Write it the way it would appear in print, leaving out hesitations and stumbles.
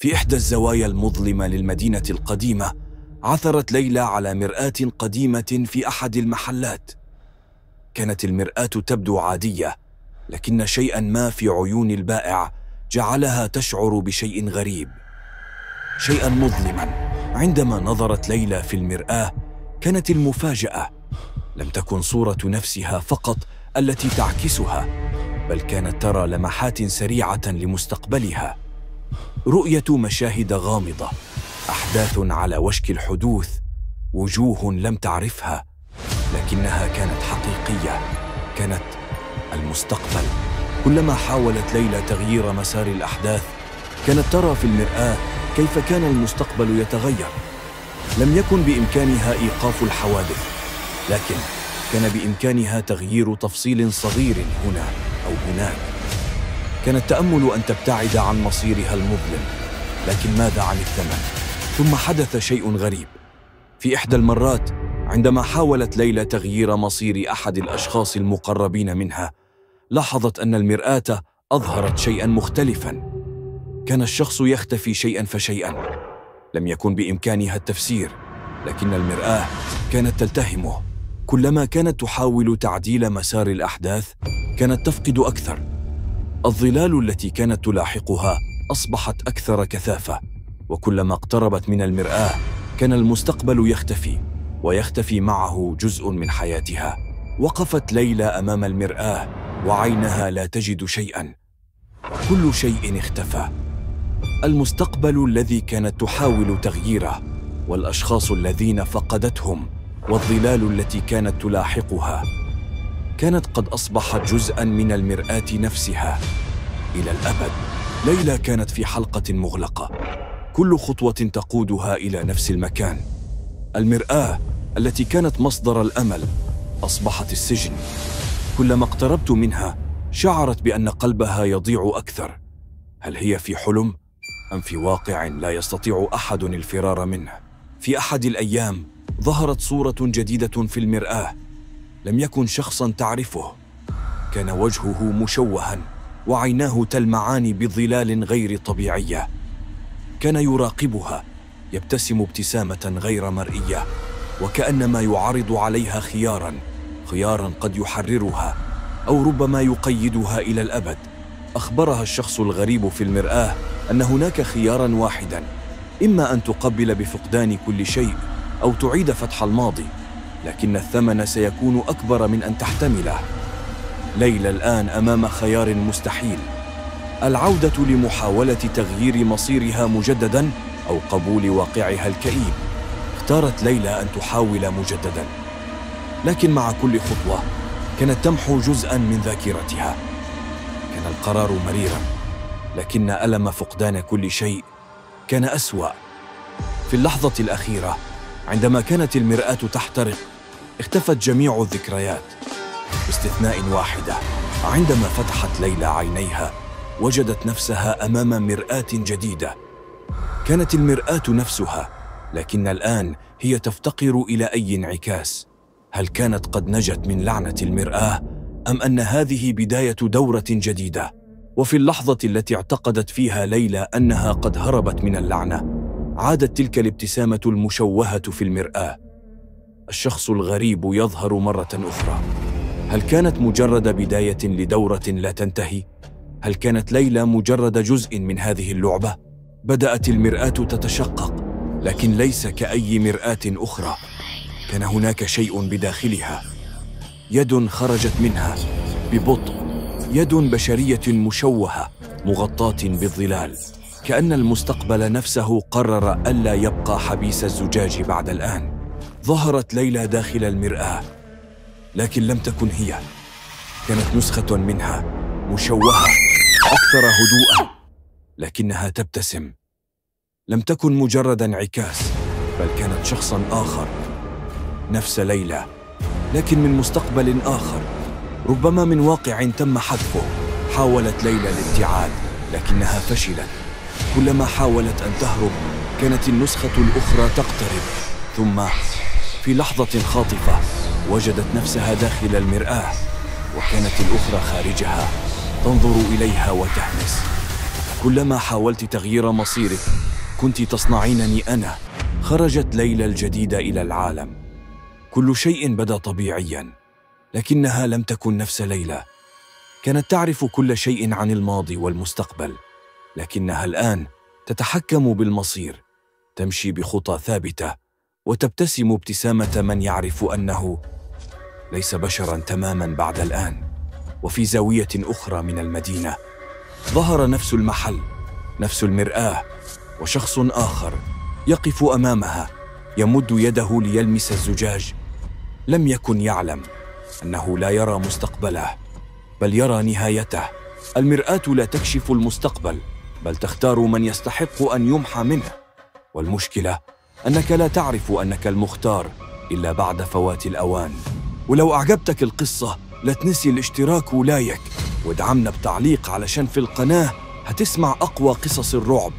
في إحدى الزوايا المظلمة للمدينة القديمة، عثرت ليلى على مرآة قديمة في أحد المحلات. كانت المرآة تبدو عادية، لكن شيئاً ما في عيون البائع جعلها تشعر بشيء غريب، شيئاً مظلماً. عندما نظرت ليلى في المرآة، كانت المفاجأة لم تكن صورة نفسها فقط التي تعكسها، بل كانت ترى لمحات سريعة لمستقبلها، رؤية مشاهد غامضة، أحداث على وشك الحدوث، وجوه لم تعرفها لكنها كانت حقيقية، كانت المستقبل. كلما حاولت ليلى تغيير مسار الأحداث، كانت ترى في المرآة كيف كان المستقبل يتغير. لم يكن بإمكانها إيقاف الحوادث، لكن كان بإمكانها تغيير تفصيل صغير هنا أو هناك. كان التأمل أن تبتعد عن مصيرها المظلم، لكن ماذا عن الثمن؟ ثم حدث شيء غريب. في إحدى المرات، عندما حاولت ليلى تغيير مصير أحد الأشخاص المقربين منها، لاحظت أن المرآة أظهرت شيئاً مختلفاً. كان الشخص يختفي شيئاً فشيئاً. لم يكن بإمكانها التفسير، لكن المرآة كانت تلتهمه. كلما كانت تحاول تعديل مسار الأحداث، كانت تفقد أكثر. الظلال التي كانت تلاحقها أصبحت أكثر كثافة، وكلما اقتربت من المرآة كان المستقبل يختفي، ويختفي معه جزء من حياتها. وقفت ليلى أمام المرآة وعينها لا تجد شيئاً، كل شيء اختفى. المستقبل الذي كانت تحاول تغييره، والأشخاص الذين فقدتهم، والظلال التي كانت تلاحقها، كانت قد أصبحت جزءاً من المرآة نفسها إلى الأبد. ليلى كانت في حلقة مغلقة، كل خطوة تقودها إلى نفس المكان. المرآة التي كانت مصدر الأمل أصبحت السجن. كلما اقتربت منها شعرت بأن قلبها يضيع أكثر. هل هي في حلم أم في واقع لا يستطيع أحد الفرار منه؟ في أحد الأيام ظهرت صورة جديدة في المرآة. لم يكن شخصاً تعرفه، كان وجهه مشوهاً وعيناه تلمعان بظلال غير طبيعية. كان يراقبها، يبتسم ابتسامة غير مرئية، وكأنما يعرض عليها خياراً قد يحررها أو ربما يقيدها إلى الأبد. أخبرها الشخص الغريب في المرآة أن هناك خياراً واحداً، إما أن تقبل بفقدان كل شيء أو تعيد فتح الماضي، لكن الثمن سيكون أكبر من أن تحتمله. ليلى الآن أمام خيار مستحيل: العودة لمحاولة تغيير مصيرها مجدداً أو قبول واقعها الكئيب. اختارت ليلى أن تحاول مجدداً، لكن مع كل خطوة كانت تمحو جزءاً من ذاكرتها. كان القرار مريراً، لكن ألم فقدان كل شيء كان أسوأ. في اللحظة الأخيرة، عندما كانت المرآة تحترق، اختفت جميع الذكريات باستثناء واحدة. عندما فتحت ليلى عينيها، وجدت نفسها أمام مرآة جديدة. كانت المرآة نفسها، لكن الآن هي تفتقر إلى أي انعكاس. هل كانت قد نجت من لعنة المرآة، أم أن هذه بداية دورة جديدة؟ وفي اللحظة التي اعتقدت فيها ليلى أنها قد هربت من اللعنة، عادت تلك الابتسامة المشوهة في المرآة. الشخص الغريب يظهر مرة أخرى. هل كانت مجرد بداية لدورة لا تنتهي؟ هل كانت ليلى مجرد جزء من هذه اللعبة؟ بدأت المرآة تتشقق، لكن ليس كأي مرآة أخرى. كان هناك شيء بداخلها، يد خرجت منها ببطء، يد بشرية مشوهة مغطاة بالظلال. كأن المستقبل نفسه قرر ألا يبقى حبيس الزجاج بعد الآن. ظهرت ليلى داخل المرآة، لكن لم تكن هي. كانت نسخة منها مشوهة أكثر هدوءاً، لكنها تبتسم. لم تكن مجرد انعكاس، بل كانت شخصاً آخر، نفس ليلى، لكن من مستقبل آخر، ربما من واقع تم حذفه. حاولت ليلى الابتعاد، لكنها فشلت. كلما حاولت أن تهرب، كانت النسخة الأخرى تقترب. ثم في لحظة خاطفة وجدت نفسها داخل المرآة، وكانت الأخرى خارجها تنظر إليها وتهمس. كلما حاولت تغيير مصيرك كنت تصنعينني أنا. خرجت ليلى الجديدة إلى العالم. كل شيء بدا طبيعياً، لكنها لم تكن نفس ليلى. كانت تعرف كل شيء عن الماضي والمستقبل، لكنها الآن تتحكم بالمصير، تمشي بخطى ثابتة وتبتسم ابتسامة من يعرف أنه ليس بشراً تماماً بعد الآن. وفي زاوية أخرى من المدينة ظهر نفس المحل، نفس المرآة، وشخص آخر يقف أمامها يمد يده ليلمس الزجاج. لم يكن يعلم أنه لا يرى مستقبله بل يرى نهايته. المرآة لا تكشف المستقبل بل تختار من يستحق أن يمحى منه. والمشكلة أنك لا تعرف أنك المختار إلا بعد فوات الأوان. ولو أعجبتك القصة لا تنسي الاشتراك ولايك، وادعمنا بتعليق علشان في القناة هتسمع أقوى قصص الرعب.